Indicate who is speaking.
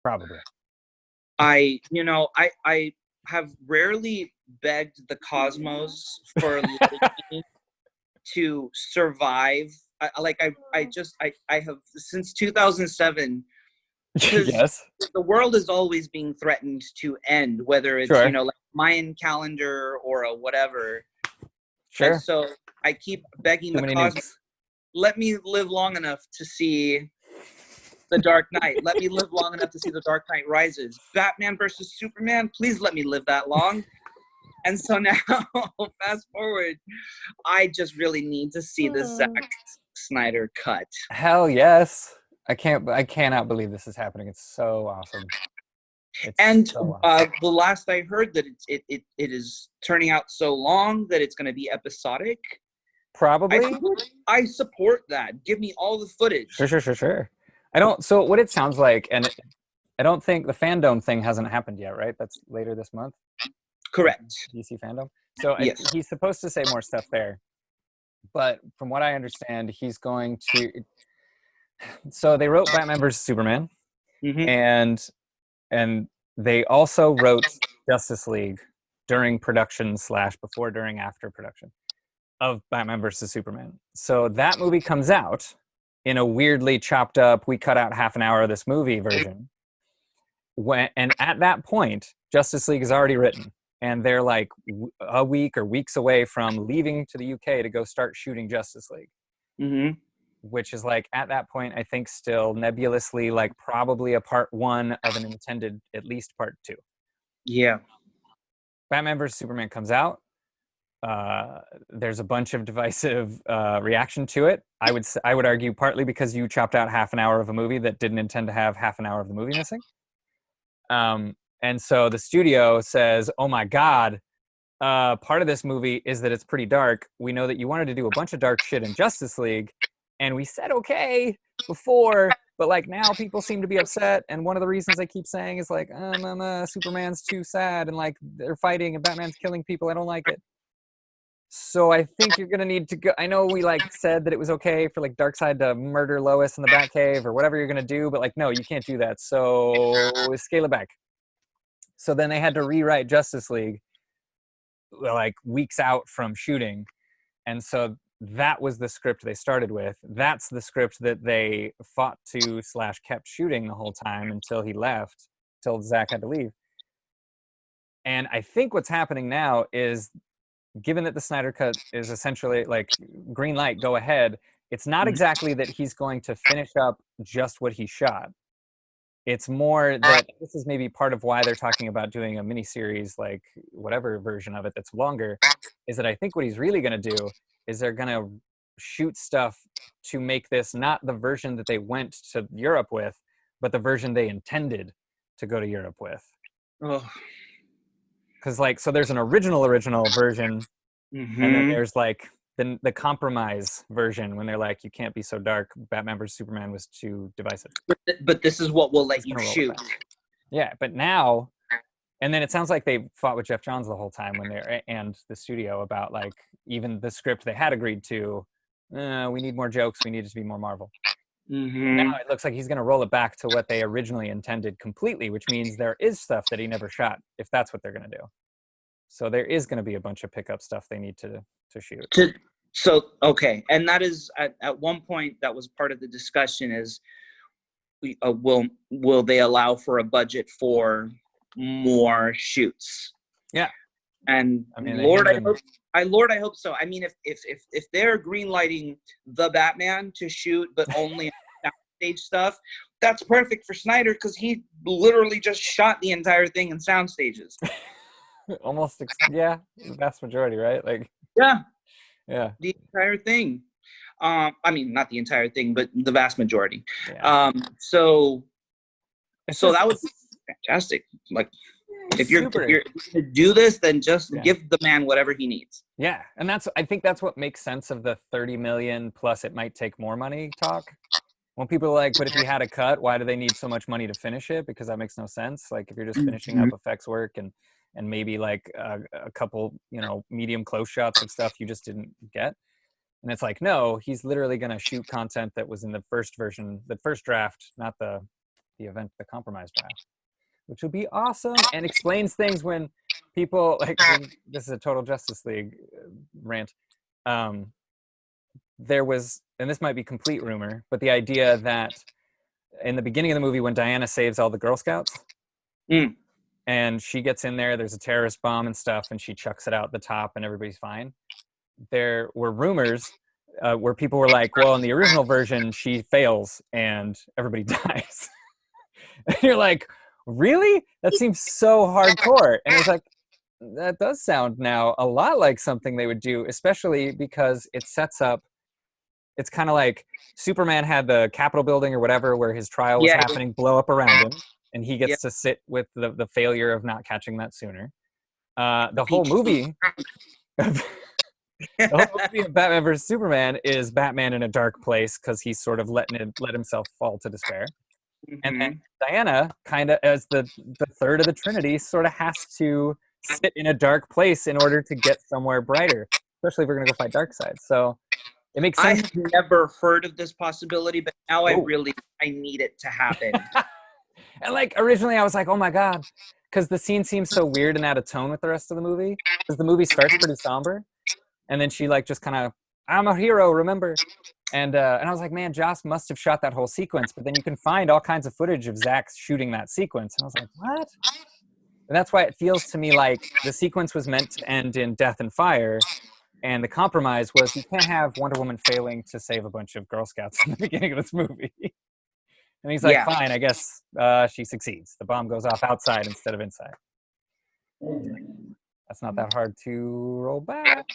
Speaker 1: Probably.
Speaker 2: I have rarely begged the cosmos for lightning to survive. I have since 2007, because
Speaker 1: Yes.
Speaker 2: the world is always being threatened to end, whether it's
Speaker 1: Sure.
Speaker 2: like Mayan calendar or a whatever. And
Speaker 1: Sure.
Speaker 2: so I keep begging
Speaker 1: Too
Speaker 2: the
Speaker 1: many
Speaker 2: cosmos,
Speaker 1: nukes.
Speaker 2: let me live long enough to see the Dark Knight. Let me live long enough to see the Dark Knight Rises. Batman versus Superman, please let me live that long. And so now, fast forward, I just really need to see the Zack Snyder cut.
Speaker 1: Hell yes. I cannot believe this is happening. It's so awesome.
Speaker 2: And
Speaker 1: so awesome.
Speaker 2: the last I heard that it is turning out so long that it's going to be episodic.
Speaker 1: Probably.
Speaker 2: I support that. Give me all the footage.
Speaker 1: Sure. So what it sounds like, and I don't think the fandom thing hasn't happened yet, right? That's later this month.
Speaker 2: Correct.
Speaker 1: DC fandom. So
Speaker 2: yes.
Speaker 1: He's supposed to say more stuff there. But from what I understand, he's going to... So they wrote Batman vs. Superman.
Speaker 2: Mm-hmm.
Speaker 1: And they also wrote Justice League during production / before, during, after production of Batman vs. Superman. So that movie comes out in a weirdly chopped up, we cut out half an hour of this movie version. And at that point, Justice League is already written. And they're like a week or weeks away from leaving to the UK to go start shooting Justice League.
Speaker 2: Mm-hmm.
Speaker 1: Which is like, at that point, I think still nebulously like probably a part 1 of an intended at least part 2.
Speaker 2: Yeah.
Speaker 1: Batman vs. Superman comes out. There's a bunch of divisive reaction to it. I would argue partly because you chopped out half an hour of a movie that didn't intend to have half an hour of the movie missing. And so the studio says, oh my God, part of this movie is that it's pretty dark. We know that you wanted to do a bunch of dark shit in Justice League, and we said okay before, but like now people seem to be upset, and one of the reasons I keep saying is like, Superman's too sad, and like they're fighting and Batman's killing people. I don't like it. So I think you're gonna need to go. I know we like said that it was okay for like Darkseid to murder Lois in the Batcave or whatever you're gonna do, but like no, you can't do that. So scale it back. So then they had to rewrite Justice League like weeks out from shooting, and so that was the script they started with. That's the script that they fought to / kept shooting the whole time until he left, till Zach had to leave. And I think what's happening now is, given that the Snyder Cut is essentially like green light, go ahead, it's not exactly that he's going to finish up just what he shot. It's more that this is maybe part of why they're talking about doing a miniseries, like whatever version of it that's longer, is that I think what he's really going to do is they're going to shoot stuff to make this not the version that they went to Europe with, but the version they intended to go to Europe with.
Speaker 2: Oh.
Speaker 1: Because like, so there's an original version,
Speaker 2: Mm-hmm.
Speaker 1: and then there's like the compromise version when they're like, you can't be so dark. Batman vs. Superman was too divisive.
Speaker 2: But this is what we'll let you shoot.
Speaker 1: Yeah, but now, and then it sounds like they fought with Jeff Johns the whole time and the studio about like even the script they had agreed to. We need more jokes. We need it to be more Marvel.
Speaker 2: Mm-hmm.
Speaker 1: Now it looks like he's going to roll it back to what they originally intended completely, which means there is stuff that he never shot, if that's what they're going to do. So there is going to be a bunch of pickup stuff they need to shoot.
Speaker 2: So, okay. And that is, at one point, that was part of the discussion is, will they allow for a budget for more shoots?
Speaker 1: Yeah.
Speaker 2: And
Speaker 1: I mean,
Speaker 2: Lord, I hope so. I mean, if they're greenlighting the Batman to shoot, but only stage stuff, that's perfect for Snyder, because he literally just shot the entire thing in sound stages.
Speaker 1: Almost, yeah, the vast majority, right? Like,
Speaker 2: yeah,
Speaker 1: the
Speaker 2: entire thing. I mean, not the entire thing, but the vast majority.
Speaker 1: Yeah.
Speaker 2: So that was fantastic. Like, if you're going to do this, then just give the man whatever he needs.
Speaker 1: Yeah, and I think that's what makes sense of the 30 million plus it might take more money talk. When people are like, but if you had a cut, why do they need so much money to finish it? Because that makes no sense. Like, if you're just finishing up effects work and maybe like a couple, medium close shots of stuff you just didn't get. And it's like, no, he's literally going to shoot content that was in the first version, the first draft, not the the event, the compromise draft, which would be awesome and explains things when people like. This is a total Justice League rant. There was, and this might be complete rumor, but the idea that in the beginning of the movie when Diana saves all the Girl Scouts, and she gets in there, there's a terrorist bomb and stuff, and she chucks it out the top and everybody's fine. There were rumors where people were like, well, in the original version, she fails and everybody dies. And you're like, really? That seems so hardcore. And it's like, that does sound now a lot like something they would do, especially because it sets up, it's kind of like Superman had the Capitol building or whatever where his trial was happening blow up around him, and he gets to sit with the failure of not catching that sooner. The whole movie the whole movie of Batman vs Superman is Batman in a dark place because he's sort of let himself fall to despair. And then Diana, kind of as the third of the Trinity, sort of has to sit in a dark place in order to get somewhere brighter, especially if we're going to go fight Darkseid. So it makes sense.
Speaker 2: I've never heard of this possibility, but now I need it to happen.
Speaker 1: And like originally I was like, oh my God, because the scene seems so weird and out of tone with the rest of the movie, because the movie starts pretty somber. And then she like just kind of, I'm a hero, remember? And I was like, man, Joss must have shot that whole sequence. But then you can find all kinds of footage of Zack shooting that sequence. And I was like, what? And that's why it feels to me like the sequence was meant to end in death and fire. And the compromise was you can't have Wonder Woman failing to save a bunch of Girl Scouts in the beginning of this movie. And he's like, fine, I guess she succeeds. The bomb goes off outside instead of inside. That's not that hard to roll back.